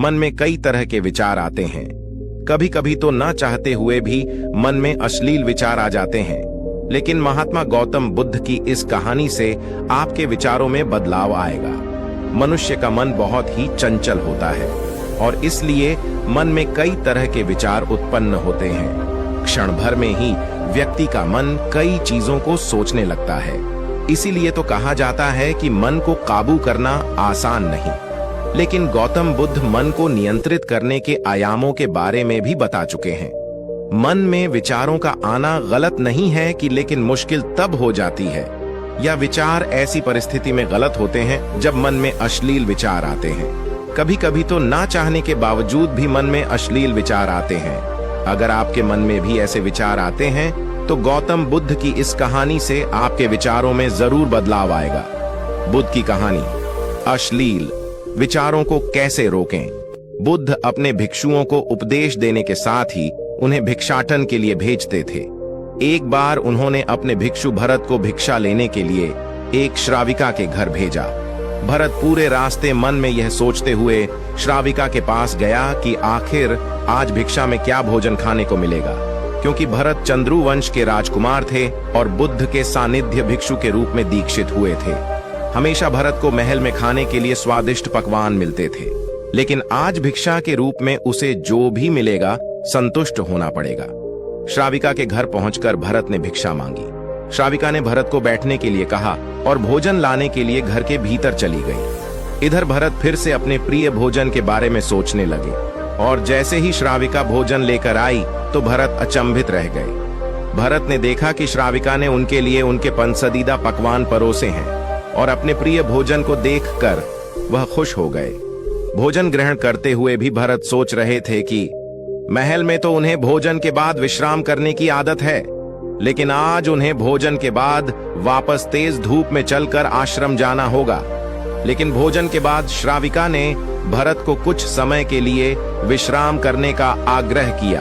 मन में कई तरह के विचार आते हैं। कभी कभी तो ना चाहते हुए भी मन में अश्लील विचार आ जाते हैं। लेकिन महात्मा गौतम बुद्ध की इस कहानी से आपके विचारों में बदलाव आएगा। मनुष्य का मन बहुत ही चंचल होता है और इसलिए मन में कई तरह के विचार उत्पन्न होते हैं। क्षण भर में ही व्यक्ति का मन कई चीजों को सोचने लगता है। इसीलिए तो कहा जाता है कि मन को काबू करना आसान नहीं। लेकिन गौतम बुद्ध मन को नियंत्रित करने के आयामों के बारे में भी बता चुके हैं। मन में विचारों का आना गलत नहीं है कि लेकिन मुश्किल तब हो जाती है या विचार ऐसी परिस्थिति में गलत होते हैं जब मन में अश्लील विचार आते हैं। कभी कभी तो ना चाहने के बावजूद भी मन में अश्लील विचार आते हैं। अगर आपके मन में भी ऐसे विचार आते हैं तो गौतम बुद्ध की इस कहानी से आपके विचारों में जरूर बदलाव आएगा। बुद्ध की कहानी, अश्लील विचारों को कैसे रोकें। बुद्ध अपने भिक्षुओं को उपदेश देने के साथ ही उन्हें भिक्षाटन के लिए भेजते थे। एक बार उन्होंने अपने भिक्षु भरत को भिक्षा लेने के लिए एक श्राविका के घर भेजा। भरत पूरे रास्ते मन में यह सोचते हुए श्राविका के पास गया कि आखिर आज भिक्षा में क्या भोजन खाने को मिलेगा, क्योंकि भरत चंद्रू वंश के राजकुमार थे और बुद्ध के सानिध्य भिक्षु के रूप में दीक्षित हुए थे। हमेशा भरत को महल में खाने के लिए स्वादिष्ट पकवान मिलते थे, लेकिन आज भिक्षा के रूप में उसे जो भी मिलेगा संतुष्ट होना पड़ेगा। श्राविका के घर पहुंचकर भरत ने भिक्षा मांगी। श्राविका ने भरत को बैठने के लिए कहा और भोजन लाने के लिए घर के भीतर चली गई। इधर भरत फिर से अपने प्रिय भोजन के बारे में सोचने लगे और जैसे ही श्राविका भोजन लेकर आई तो भरत अचंभित रह गए। भरत ने देखा कि श्राविका ने उनके लिए उनके पसंदीदा पकवान परोसे हैं और अपने प्रिय भोजन को देखकर वह खुश हो गए। भोजन ग्रहण करते हुए भी भरत सोच रहे थे कि महल में तो उन्हें भोजन के बाद विश्राम करने की आदत है, लेकिन आज उन्हें भोजन के बाद वापस तेज धूप में चलकर आश्रम जाना होगा। लेकिन भोजन के बाद श्राविका ने भरत को कुछ समय के लिए विश्राम करने का आग्रह किया।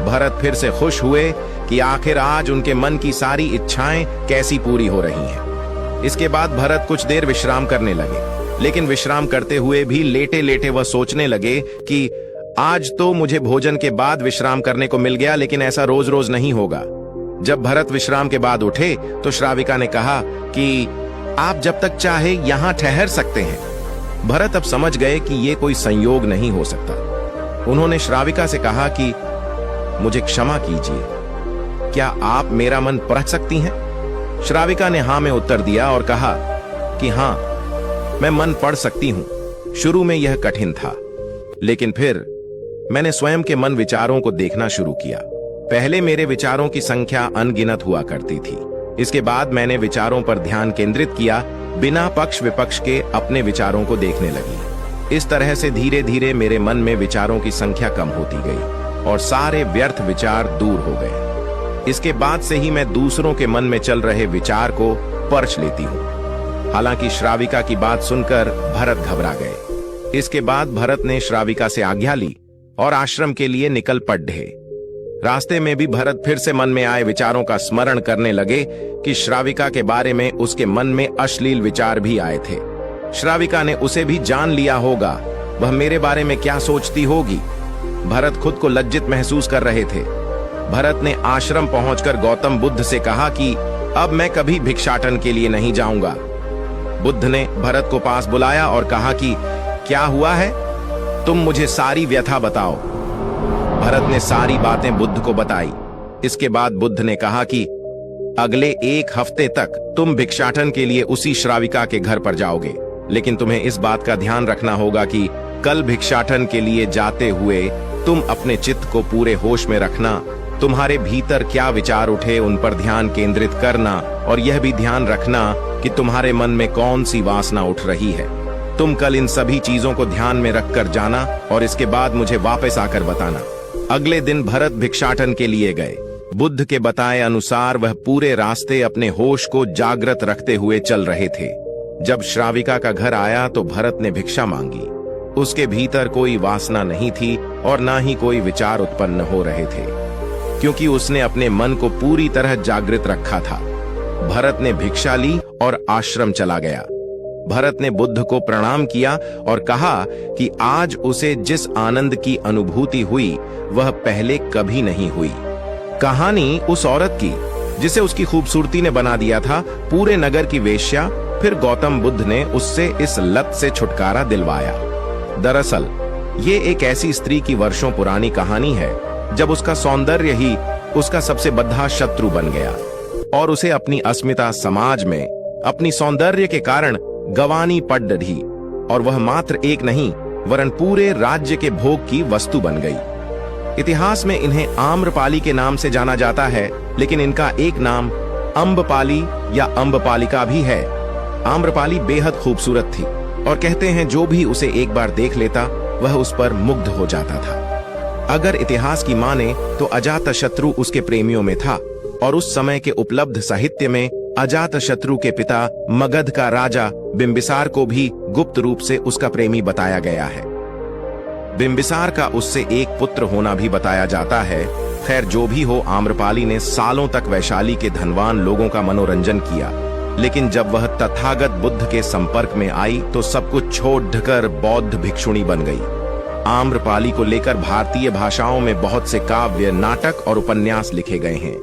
भरत फिर से खुश हुए कि आखिर आज उनके मन की सारी इच्छाएं कैसी पूरी हो रही हैं। इसके बाद भरत कुछ देर विश्राम करने लगे, लेकिन विश्राम करते हुए भी लेटे लेटे वह सोचने लगे कि आज तो मुझे भोजन के बाद विश्राम करने को मिल गया, लेकिन ऐसा रोज रोज नहीं होगा। जब भरत विश्राम के बाद उठे तो श्राविका ने कहा कि आप जब तक चाहे यहां ठहर सकते हैं। भरत अब समझ गए कि यह कोई संयोग नहीं हो सकता। उन्होंने श्राविका से कहा कि मुझे क्षमा कीजिए, क्या आप मेरा मन पढ़ सकती हैं? श्राविका ने हां में उत्तर दिया और कहा कि हां, मैं मन पढ़ सकती हूं। शुरू में यह कठिन था, लेकिन फिर मैंने स्वयं के मन विचारों को देखना शुरू किया। पहले मेरे विचारों की संख्या अनगिनत हुआ करती थी। इसके बाद मैंने विचारों पर ध्यान केंद्रित किया, बिना पक्ष विपक्ष के अपने विचारों को देखने लगी। इस तरह से धीरे धीरे मेरे मन में विचारों की संख्या कम होती गई और सारे व्यर्थ विचार दूर हो गए। इसके बाद से ही मैं दूसरों के मन में चल रहे विचार को परख लेती हूँ। हालांकि श्राविका की बात सुनकर भरत घबरा गए। इसके बाद भरत ने श्राविका से आज्ञा ली और आश्रम के लिए निकल पड़े। रास्ते में भी भरत फिर से मन में आए विचारों का स्मरण करने लगे कि श्राविका के बारे में उसके मन में अश्लील विचार भी आए थे। श्राविका ने उसे भी जान लिया होगा, वह मेरे बारे में क्या सोचती होगी। भरत खुद को लज्जित महसूस कर रहे थे। भरत ने आश्रम पहुंचकर गौतम बुद्ध से कहा कि अब मैं कभी भिक्षाटन के लिए नहीं जाऊंगा। बुद्ध ने भरत को पास बुलाया और कहा कि क्या हुआ है, तुम मुझे सारी व्यथा बताओ। भरत ने सारी बातें बुद्ध को बताई। इसके बाद बुद्ध ने कहा कि अगले 1 हफ्ते तक तुम भिक्षाटन के लिए उसी श्राविका के घर पर जाओगे, लेकिन तुम्हें इस बात का ध्यान रखना होगा कि कल भिक्षाटन के लिए जाते हुए तुम अपने चित्त को पूरे होश में रखना। तुम्हारे भीतर क्या विचार उठे उन पर ध्यान केंद्रित करना और यह भी ध्यान रखना कि तुम्हारे मन में कौन सी वासना उठ रही है। तुम कल इन सभी चीजों को ध्यान में रखकर जाना और इसके बाद मुझे वापस आकर बताना। अगले दिन भरत भिक्षाटन के लिए गए। बुद्ध के बताए अनुसार वह पूरे रास्ते अपने होश को जागृत रखते हुए चल रहे थे। जब श्राविका का घर आया तो भरत ने भिक्षा मांगी। उसके भीतर कोई वासना नहीं थी और ना ही कोई विचार उत्पन्न हो रहे थे, क्योंकि उसने अपने मन को पूरी तरह जागृत रखा था। भरत ने भिक्षा ली और आश्रम चला गया। भरत ने बुद्ध को प्रणाम किया और कहा कि आज उसे जिस आनंद की अनुभूति हुई वह पहले कभी नहीं हुई। कहानी उस औरत की जिसे उसकी खूबसूरती ने बना दिया था पूरे नगर की वेश्या। फिर गौतम बुद्ध ने उससे इस लत से छुटकारा दिलवाया। दरअसल ये एक ऐसी स्त्री की वर्षों पुरानी कहानी है जब उसका सौंदर्य ही उसका सबसे बद्धा शत्रु बन गया और उसे अपनी अस्मिता समाज में अपनी सौंदर्य के कारण गंवानी पड़ रही और वह मात्र एक नहीं वरन पूरे राज्य के भोग की वस्तु बन गई। इतिहास में इन्हें आम्रपाली के नाम से जाना जाता है, लेकिन इनका एक नाम अम्बपाली या अम्बपालिका भी है। आम्रपाली बेहद खूबसूरत थी और कहते हैं जो भी उसे एक बार देख लेता वह उस पर मुग्ध हो जाता था। अगर इतिहास की माने तो अजातशत्रु उसके प्रेमियों में था और उस समय के उपलब्ध साहित्य में अजातशत्रु के पिता मगध का राजा बिंबिसार को भी गुप्त रूप से उसका प्रेमी बताया गया है। बिंबिसार का उससे एक पुत्र होना भी बताया जाता है। खैर जो भी हो, आम्रपाली ने सालों तक वैशाली के धनवान लोगों का मनोरंजन किया, लेकिन जब वह तथागत बुद्ध के संपर्क में आई तो सब कुछ छोड़कर बौद्ध भिक्षुणी बन गई। आम्रपाली को लेकर भारतीय भाषाओं में बहुत से काव्य, नाटक और उपन्यास लिखे गए हैं।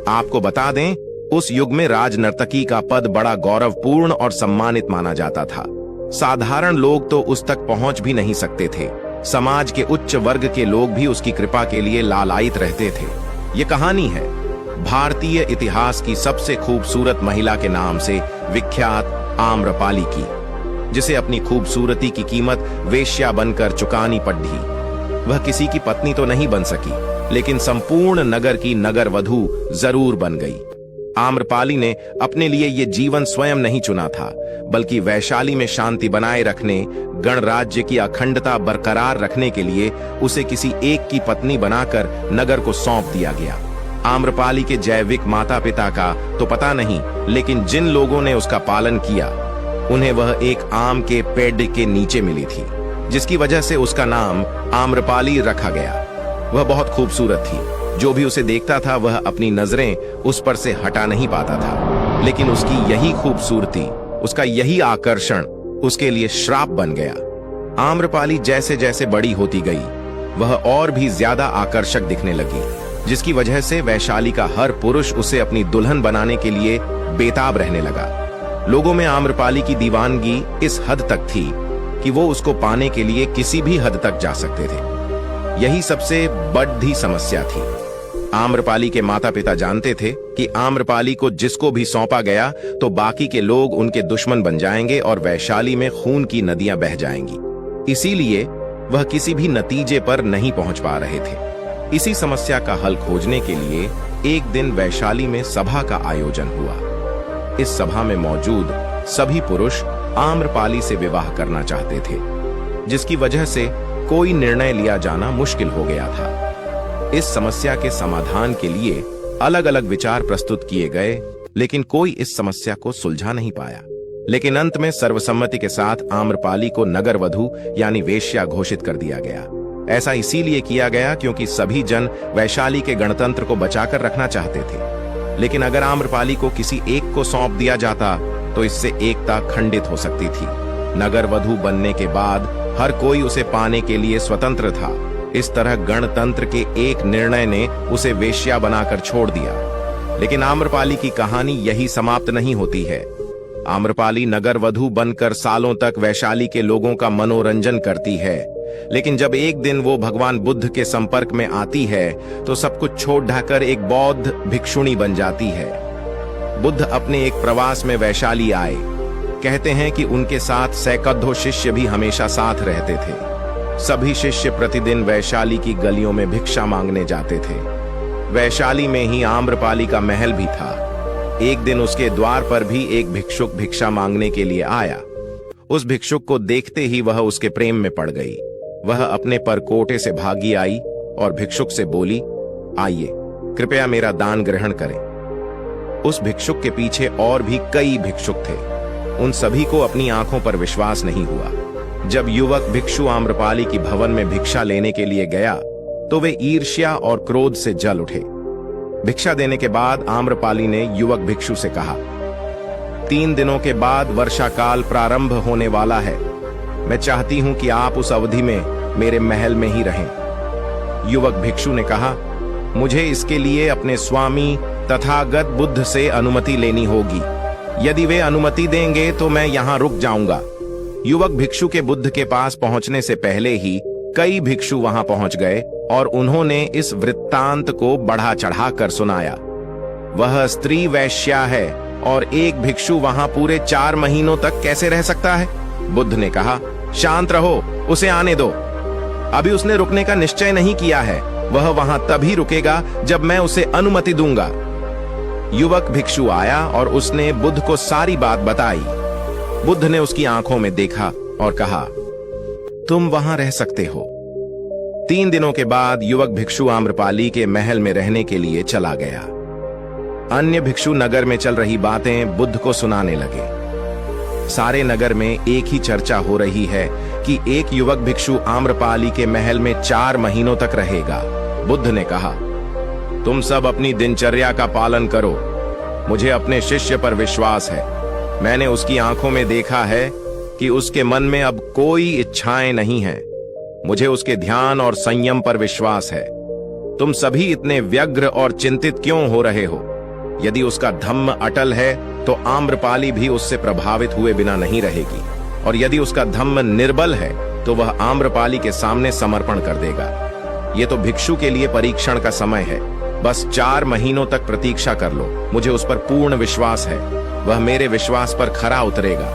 आपको बता दें, उस युग में राजनर्तकी का पद बड़ा गौरवपूर्ण और सम्मानित माना जाता था। साधारण लोग तो उस तक पहुंच भी नहीं सकते थे। समाज के उच्च वर्ग के लोग भी उसकी कृपा के लिए लालायित रहते थे। ये कहानी है भारतीय इतिहास की सबसे खूबसूरत महिला के नाम से विख्यात आम्रपाली की, जिसे अपनी खूबसूरती की कीमत वेश्या बनकर चुकानी पड़ी। वह किसी की पत्नी तो नहीं बन सकी, लेकिन संपूर्ण नगर की नगर वधू जरूर बन गई। आम्रपाली ने अपने लिए ये जीवन स्वयं नहीं चुना था, बल्कि वैशाली में शांति बनाए रखने, गणराज्य की अखंडता बरकरार रखने के लिए उसे किसी एक की पत्नी बनाकर नगर को सौंप दिया गया। आम्रपाली के जैविक माता पिता का तो पता नहीं, लेकिन जिन लोगों ने उसका पालन किया उन्हें वह एक आम के पेड़ के नीचे मिली थी, जिसकी वजह से उसका नाम आम्रपाली रखा गया। वह बहुत खूबसूरत थी। जो भी उसे देखता था वह अपनी नजरें उस पर से हटा नहीं पाता था, लेकिन उसकी यही खूबसूरती, उसका यही आकर्षण उसके लिए श्राप बन गया। आम्रपाली जैसे जैसे बड़ी होती गई वह और भी ज्यादा आकर्षक दिखने लगी, जिसकी वजह से वैशाली का हर पुरुष उसे अपनी दुल्हन बनाने के लिए बेताब रहने लगा। लोगों में आम्रपाली की दीवानगी इस हद तक थी कि वो उसको पाने के लिए किसी भी हद तक जा सकते थे। यही सबसे बड़ी समस्या थी। आम्रपाली के माता पिता जानते थे कि आम्रपाली को जिसको भी सौंपा गया तो बाकी के लोग उनके दुश्मन बन जाएंगे और वैशाली में खून की नदियां बह जाएंगी। इसीलिए वह किसी भी नतीजे पर नहीं पहुंच पा रहे थे। इसी समस्या का हल खोजने के लिए एक दिन वैशाली में सभा का आयोजन हुआ। इस सभा में मौजूद सभी पुरुष आम्रपाली से विवाह करना चाहते थे, जिसकी वजह से कोई निर्णय लिया जाना मुश्किल हो गया था। इस समस्या के समाधान के लिए अलग अलग विचार प्रस्तुत किए गए, लेकिन कोई इस समस्या को सुलझा नहीं पाया। लेकिन अंत में सर्वसम्मति के साथ आम्रपाली को नगर वधू यानी वेश्या घोषित कर दिया गया। ऐसा इसीलिए किया गया क्योंकि सभी जन वैशाली के गणतंत्र को बचाकर रखना चाहते थे। लेकिन अगर आम्रपाली को किसी एक को सौंप दिया जाता तो इससे एकता खंडित हो सकती थी। नगर वधू बनने के बाद हर कोई उसे पाने के लिए स्वतंत्र था। इस तरह गणतंत्र के एक निर्णय ने उसे वेश्या बनाकर छोड़ दिया। लेकिन आम्रपाली की कहानी यही समाप्त नहीं होती है। आम्रपाली नगर वधू बनकर सालों तक वैशाली के लोगों का मनोरंजन करती है, लेकिन जब एक दिन वो भगवान बुद्ध के संपर्क में आती है तो सब कुछ छोड़ ढाकर एक बौद्ध भिक्षुणी बन जाती है। बुद्ध अपने एक प्रवास में वैशाली आए। कहते हैं कि उनके साथ सैकड़ों शिष्य भी हमेशा साथ रहते थे। सभी शिष्य प्रतिदिन वैशाली की गलियों में भिक्षा मांगने जाते थे। वैशाली में ही आम्रपाली का महल भी था। एक दिन उसके द्वार पर भी एक भिक्षुक भिक्षा मांगने के लिए आया। उस भिक्षुक को देखते ही वह उसके प्रेम में पड़ गई। वह अपने परकोटे से भागी आई और भिक्षुक से बोली, आइए, कृपया मेरा दान ग्रहण करें। उस भिक्षुक के पीछे और भी कई भिक्षुक थे। उन सभी को अपनी आंखों पर विश्वास नहीं हुआ। जब युवक भिक्षु आम्रपाली की भवन में भिक्षा लेने के लिए गया तो वे ईर्ष्या और क्रोध से जल उठे। भिक्षा देने के बाद आम्रपाली ने युवक भिक्षु से कहा, 3 दिनों के बाद वर्षा काल प्रारंभ होने वाला है। मैं चाहती हूं कि आप उस अवधि में मेरे महल में ही रहें। युवक भिक्षु ने कहा, मुझे इसके लिए अपने स्वामी तथागत बुद्ध से अनुमति लेनी होगी। यदि वे अनुमति देंगे तो मैं यहां रुक जाऊंगा। युवक भिक्षु के बुद्ध के पास पहुंचने से पहले ही कई भिक्षु वहां पहुंच गए और उन्होंने इस वृत्तांत को बढ़ा चढ़ाकर सुनाया। वह स्त्री वैश्या है और एक भिक्षु वहां पूरे 4 महीनों तक कैसे रह सकता है? बुद्ध ने कहा, शांत रहो, उसे आने दो। अभी उसने रुकने का निश्चय नहीं किया है। वह वहां तभी रुकेगा जब मैं उसे अनुमति दूंगा। युवक भिक्षु आया और उसने बुद्ध को सारी बात बताई। बुद्ध ने उसकी आंखों में देखा और कहा, तुम वहां रह सकते हो। 3 दिनों के बाद युवक भिक्षु आम्रपाली के महल में रहने के लिए चला गया। अन्य भिक्षु नगर में चल रही बातें बुद्ध को सुनाने लगे। सारे नगर में एक ही चर्चा हो रही है कि एक युवक भिक्षु आम्रपाली के महल में 4 महीनों तक रहेगा। बुद्ध ने कहा, तुम सब अपनी दिनचर्या का पालन करो। मुझे अपने शिष्य पर विश्वास है। मैंने उसकी आंखों में देखा है कि उसके मन में अब कोई इच्छाएं नहीं हैं। मुझे उसके ध्यान और संयम पर विश्वास है। तुम सभी इतने व्यग्र और चिंतित क्यों हो रहे हो? यदि उसका धम्म अटल है तो आम्रपाली भी उससे प्रभावित हुए बिना नहीं रहेगी, और यदि उसका धम्म निर्बल है तो वह आम्रपाली के सामने समर्पण कर देगा। यह तो भिक्षु के लिए परीक्षण का समय है। बस 4 महीनों तक प्रतीक्षा कर लो। मुझे उस पर पूर्ण विश्वास है। वह मेरे विश्वास पर खरा उतरेगा।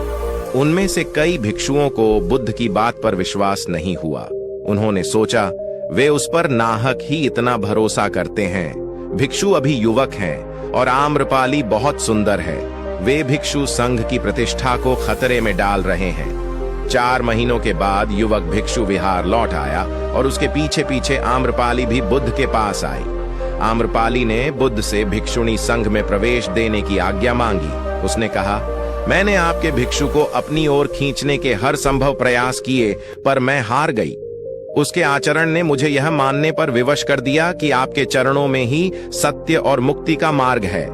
उनमें से कई भिक्षुओं को बुद्ध की बात पर विश्वास नहीं हुआ। उन्होंने सोचा, वे उस पर नाहक ही इतना भरोसा करते हैं। भिक्षु अभी युवक हैं और आम्रपाली बहुत सुंदर है। वे भिक्षु संघ की प्रतिष्ठा को खतरे में डाल रहे हैं। 4 महीनों के बाद युवक भिक्षु विहार लौट आया और उसके पीछे पीछे आम्रपाली भी बुद्ध के पास आई। आम्रपाली ने बुद्ध से भिक्षुणी संघ में प्रवेश देने की आज्ञा मांगी। उसने कहा, मैंने आपके भिक्षु को अपनी ओर खींचने के हर संभव प्रयास किए, पर मैं हार गई। उसके आचरण ने मुझे यह मानने पर विवश कर दिया कि आपके चरणों में ही सत्य और मुक्ति का मार्ग है।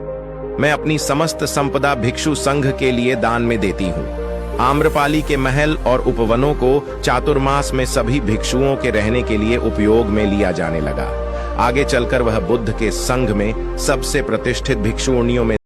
मैं अपनी समस्त संपदा भिक्षु संघ के लिए दान में देती हूँ। आम्रपाली के महल और उपवनों को चातुर्मास में सभी भिक्षुओं के रहने के लिए उपयोग में लिया जाने लगा। आगे चलकर वह बुद्ध के संघ में सबसे प्रतिष्ठित भिक्षुणियों में